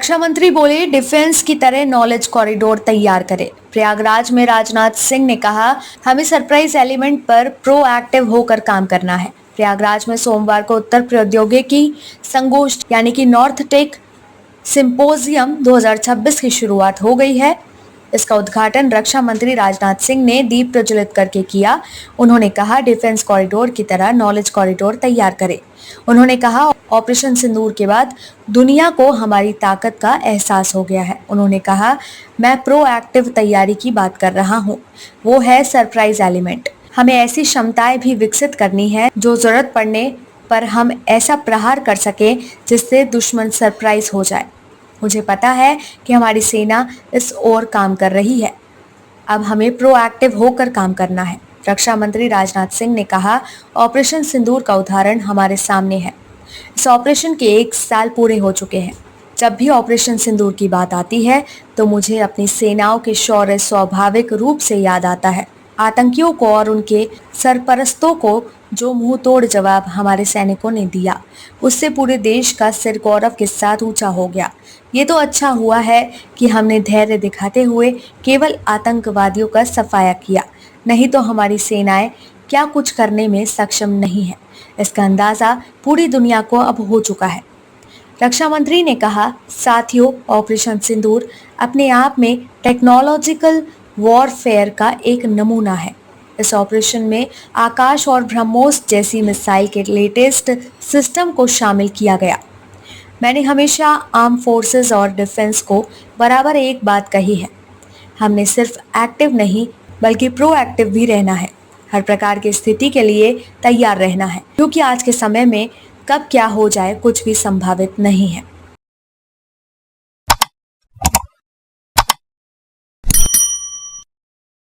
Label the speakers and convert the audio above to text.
Speaker 1: रक्षा मंत्री बोले, डिफेंस की तरह नॉलेज कॉरिडोर तैयार करें। प्रयागराज में राजनाथ सिंह ने कहा, हमें सरप्राइज एलिमेंट पर प्रोएक्टिव होकर काम करना है। प्रयागराज में सोमवार को उत्तर प्रौद्योगिकी संगोष्ठी यानी कि नॉर्थ टेक सिंपोजियम 2026 की शुरुआत हो गई है। इसका उद्घाटन रक्षा मंत्री राजनाथ सिंह ने दीप प्रज्वलित करके किया। उन्होंने कहा, डिफेंस कॉरिडोर की तरह नॉलेज कॉरिडोर तैयार करें। उन्होंने कहा, ऑपरेशन सिंदूर के बाद दुनिया को हमारी ताकत का एहसास हो गया है। उन्होंने कहा, मैं प्रोएक्टिव तैयारी की बात कर रहा हूँ, वो है सरप्राइज एलिमेंट। हमें ऐसी क्षमताएं भी विकसित करनी है जो जरूरत पड़ने पर हम ऐसा प्रहार कर सके जिससे दुश्मन सरप्राइज हो जाए। मुझे पता है कि हमारी सेना इस ओर काम कर रही है। अब हमें प्रोएक्टिव होकर काम करना है। रक्षा मंत्री राजनाथ सिंह ने कहा, ऑपरेशन सिंदूर का उदाहरण हमारे सामने है। इस ऑपरेशन के 1 साल पूरे हो चुके हैं। जब भी ऑपरेशन सिंदूर की बात आती है तो मुझे अपनी सेनाओं के शौर्य स्वाभाविक रूप से याद आता है। आतंकियों को और उनके सरपरस्तों को जो मुंह तोड़ जवाब हमारे सैनिकों ने दिया, उससे पूरे देश का सिर गौरव के साथ ऊंचा हो गया। ये तो अच्छा हुआ है कि हमने धैर्य दिखाते हुए केवल आतंकवादियों का सफाया किया, नहीं तो हमारी सेनाएं क्या कुछ करने में सक्षम नहीं है। इसका अंदाजा पूरी दुनिया को अब हो चुका है। रक्षा मंत्री ने कहा, साथियों, ऑपरेशन सिंदूर अपने आप में टेक्नोलॉजिकल वॉरफेयर का एक नमूना है। इस ऑपरेशन में आकाश और ब्रह्मोस जैसी मिसाइल के लेटेस्ट सिस्टम को शामिल किया गया। मैंने हमेशा आर्म फोर्सेस और डिफेंस को बराबर एक बात कही है, हमने सिर्फ एक्टिव नहीं बल्कि प्रोएक्टिव भी रहना है। हर प्रकार की स्थिति के लिए तैयार रहना है, क्योंकि आज के समय में कब क्या हो जाए कुछ भी संभावित नहीं है।